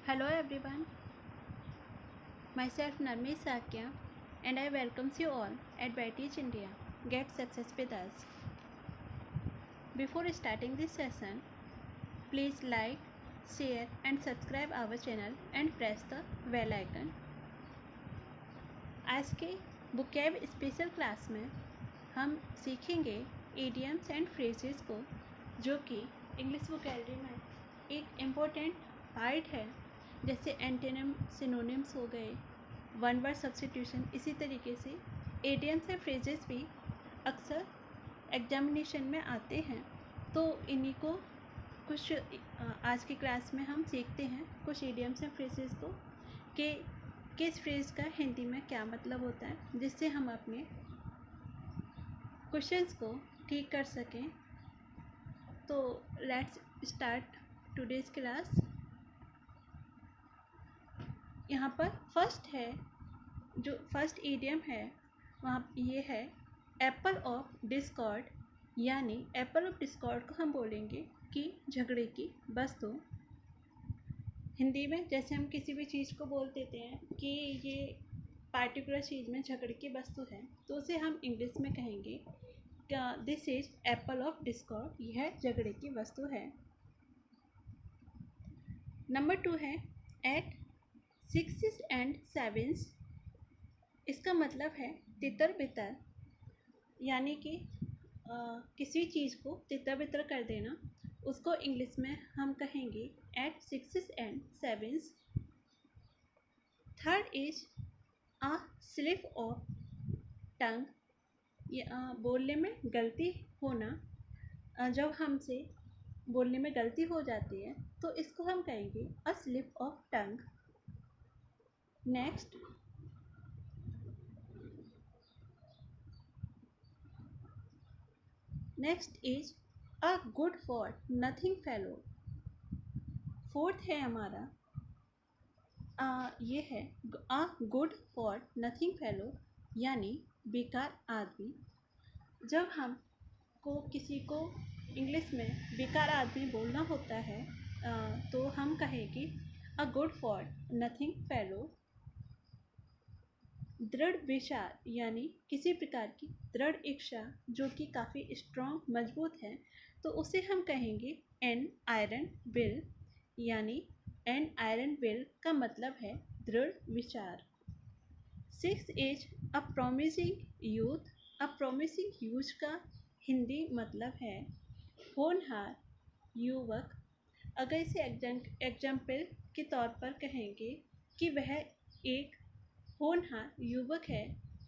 Hello everyone, myself Narmi Sakya and I welcomes you all at Teach India. Get success with us. Before starting this session, please like, share and subscribe our channel and press the bell icon. आज के बुकैब special class में हम सीखेंगे idioms and phrases को, जो कि English vocabulary में एक इम्पोर्टेंट पार्ट है। जैसे एंटोनिम, सिनोनिम्स हो गए, वन वर्ड सब्स्टिट्यूशन। इसी तरीके से इडियम्स एंड फ्रेजेस भी अक्सर एग्जामिनेशन में आते हैं। तो इन्हीं को कुछ आज की क्लास में हम सीखते हैं, कुछ इडियम्स एंड फ्रेजेस को, कि किस फ्रेज का हिंदी में क्या मतलब होता है, जिससे हम अपने क्वेश्चंस को ठीक कर सकें। तो लेट्स स्टार्ट टुडेज क्लास। यहाँ पर फर्स्ट है, जो फर्स्ट इडियम है वहाँ ये है एप्पल ऑफ डिस्कॉर्ड। यानी एप्पल ऑफ डिस्कॉर्ड को हम बोलेंगे कि झगड़े की वस्तु। हिंदी में जैसे हम किसी भी चीज़ को बोल देते हैं कि ये पार्टिकुलर चीज़ में झगड़े की वस्तु है, तो उसे हम इंग्लिश में कहेंगे this is Apple of Discord. यह झगड़े की वस्तु है। नंबर 2 है एट सिक्स एंड सेवेंस। इसका मतलब है तितर बितर, यानी कि किसी चीज़ को तितर बितर कर देना। उसको इंग्लिश में हम कहेंगे at six and sevens. Third is a slip of tongue. ये बोलने में गलती होना। जब हमसे बोलने में गलती हो जाती है तो इसको हम कहेंगे a slip of tongue. Next is a good for nothing fellow. Fourth है हमारा ये है a good for nothing fellow, यानी बेकार आदमी। जब हम को किसी को इंग्लिश में बेकार आदमी बोलना होता है तो हम कहेंगे अ गुड फॉर नथिंग फेलो। दृढ़ विचार, यानी किसी प्रकार की दृढ़ इच्छा जो कि काफ़ी स्ट्रॉन्ग मजबूत है, तो उसे हम कहेंगे एन आयरन विल। यानी एन आयरन विल का मतलब है दृढ़ विचार। Six is a promising youth. A promising youth का हिंदी मतलब है होनहार युवक। अगर इसे एग्जाम्पल के तौर पर कहेंगे कि वह एक होनहार युवक है,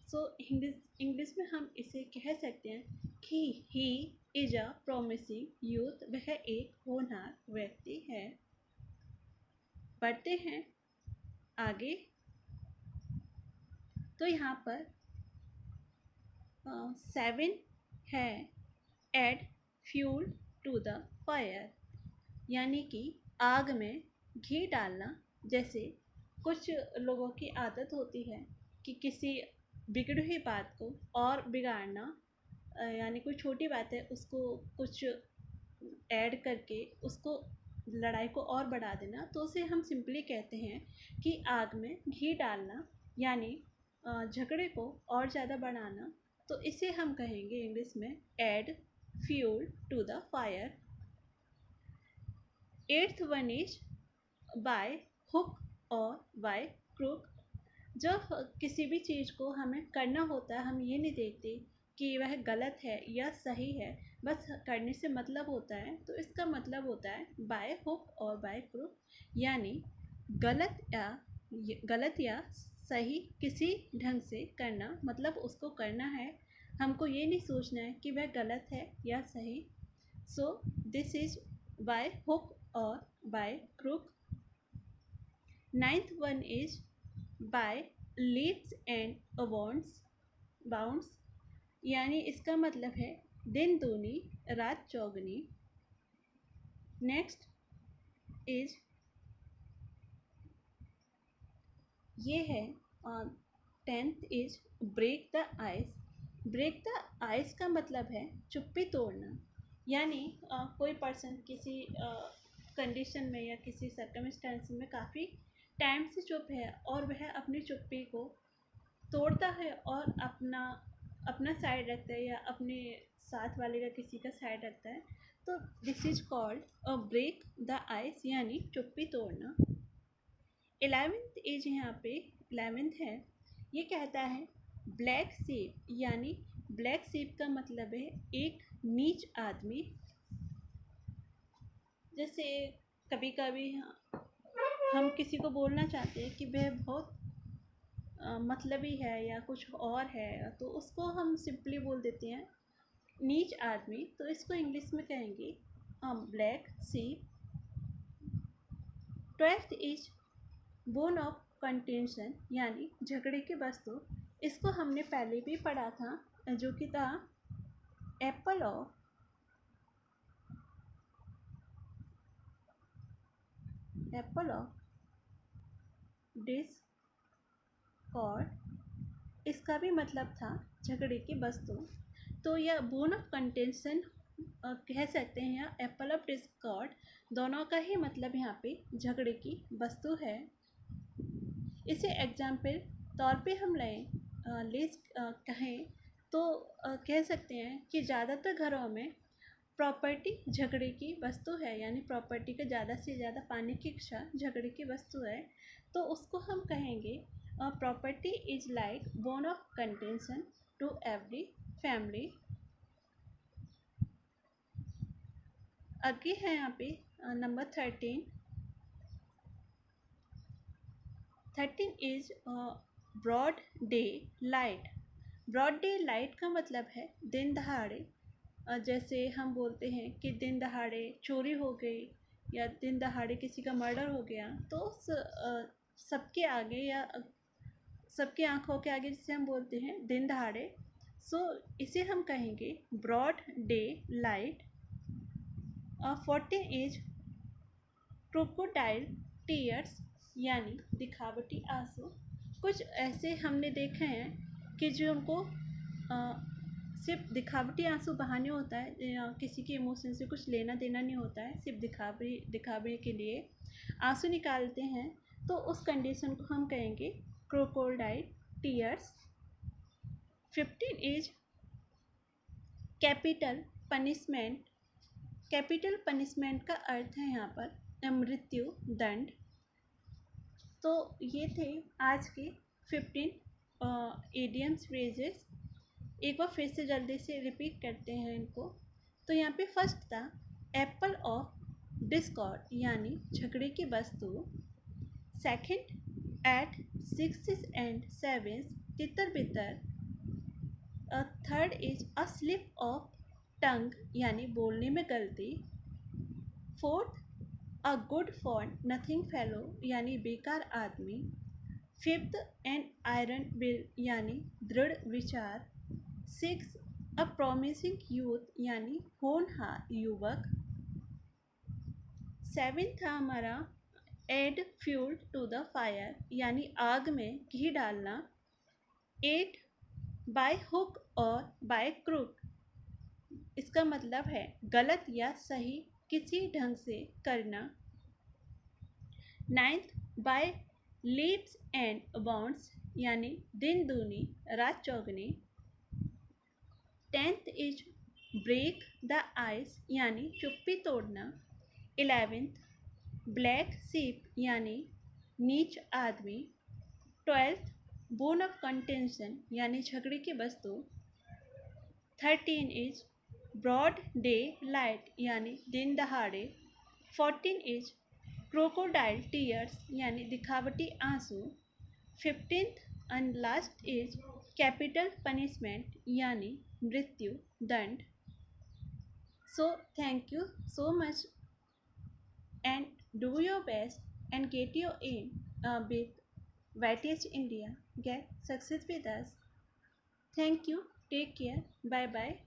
सो इंग्लिश में हम इसे कह सकते हैं कि he is a promising youth. वह एक होनहार व्यक्ति है। बढ़ते हैं आगे। तो यहाँ पर 7 है add fuel to the fire, यानी कि आग में घी डालना। जैसे कुछ लोगों की आदत होती है कि किसी बिगड़ी हुई बात को और बिगाड़ना, यानी कोई छोटी बात है उसको कुछ ऐड करके उसको लड़ाई को और बढ़ा देना, तो उसे हम सिंपली कहते हैं कि आग में घी डालना, यानी झगड़े को और ज़्यादा बढ़ाना। तो इसे हम कहेंगे इंग्लिश में add fuel to the fire. Eighth one is by hook और बाय क्रूक। जब किसी भी चीज़ को हमें करना होता है, हम ये नहीं देखते कि वह गलत है या सही है, बस करने से मतलब होता है। तो इसका मतलब होता है बाय हुक और बाय क्रूक, यानी गलत या सही किसी ढंग से करना, मतलब उसको करना है। हमको ये नहीं सोचना है कि वह गलत है या सही। So this is by hook और by crook. Ninth one is by leaps and bounds, यानी इसका मतलब है दिन दूनी रात चौगनी। नेक्स्ट इज ये है 10th is break the ice. Break the ice का मतलब है चुप्पी तोड़ना, यानी कोई पर्सन किसी कंडीशन में या किसी सर्कमस्टेंस में काफ़ी टाइम से चुप है और वह अपनी चुप्पी को तोड़ता है और अपना अपना साइड रखता है या अपने साथ वाले का किसी का साइड रखता है, तो this is called a break the ice, यानी चुप्पी तोड़ना। 11th एज यहाँ पे 11th है, ये कहता है ब्लैक शेप, यानी ब्लैक शेप का मतलब है एक नीच आदमी। जैसे कभी कभी हम किसी को बोलना चाहते हैं कि वह बहुत मतलबी है या कुछ और है, तो उसको हम सिंपली बोल देते हैं नीच आदमी, तो इसको इंग्लिश में कहेंगे black shape. 12th is bone of contention, यानी झगड़े की वस्तु। इसको हमने पहले भी पढ़ा था, जो कि था एप्पल ऑफ डिस्कॉर्ड। इसका भी मतलब था झगड़े की वस्तु। तो यह बोन ऑफ कंटेंशन कह सकते हैं या एप्पल ऑफ डिस्कॉर्ड, दोनों का ही मतलब यहाँ पे झगड़े की वस्तु है। इसे एग्जाम्पल तौर पे हम कहें तो कह सकते हैं कि ज़्यादातर घरों में प्रॉपर्टी झगड़े की वस्तु है, यानी प्रॉपर्टी का ज़्यादा से ज़्यादा पाने की इच्छा झगड़े की वस्तु है। तो उसको हम कहेंगे property is like bone of contention to every family. आगे है यहाँ पे number 13। 13 is broad daylight. Broad daylight का मतलब है दिन दहाड़े। जैसे हम बोलते हैं कि दिन दहाड़े चोरी हो गई या दिन दहाड़े किसी का मर्डर हो गया, तो सबके आगे या सबकी आंखों के आगे जिसे हम बोलते हैं दिन दहाड़े, सो इसे हम कहेंगे broad daylight. 14 is crocodile tears, यानी दिखावटी आंसू। कुछ ऐसे हमने देखे हैं कि जो हमको सिर्फ दिखावटी आंसू बहाने होता है, या किसी के इमोशन से कुछ लेना देना नहीं होता है, सिर्फ दिखावे के लिए आंसू निकालते हैं, तो उस कंडीशन को हम कहेंगे crocodile tears. 15 is capital punishment. Capital punishment का अर्थ है यहाँ पर मृत्यु दंड। तो ये थे आज के 15 इडियम्स फ्रेजेस। एक बार फिर से जल्दी से रिपीट करते हैं इनको। तो यहाँ पे फर्स्ट था एप्पल ऑफ डिस्कॉर्ड, यानी झगड़े की वस्तु। सेकंड एट 6 एंड 7 तितर बितर। Third is a slip of टंग, यानी बोलने में गलती। Fourth a good for nothing fellow, यानी बेकार आदमी। फिफ्थ एन आयरन विल, यानी दृढ़ विचार। 6 अ प्रॉमिसिंग यूथ, यानी होनहार युवक। 7 था हमारा add fuel to the fire, यानी आग में घी डालना। 8 बाय हुक और बाय क्रूक, इसका मतलब है गलत या सही किसी ढंग से करना। 9th bye leaps and bounds, यानी दिन दूनी रात चौगनी। 10th is break the ice, यानी चुप्पी तोड़ना। 11th ब्लैक सीप, यानी नीच आदमी। 12th बोन ऑफ कंटेंशन, यानी झगड़े की वस्तु। 13 इज ब्रॉड डे लाइट, यानी दिन दहाड़े। 14 इज क्रोकोडाइल टीयर्स, यानी दिखावटी आंसू। 15th and last is capital punishment, यानी मृत्यु दंड। So thank you so much and do your best and get your aim with YTH India. Get success with us. Thank you. Take care. Bye bye.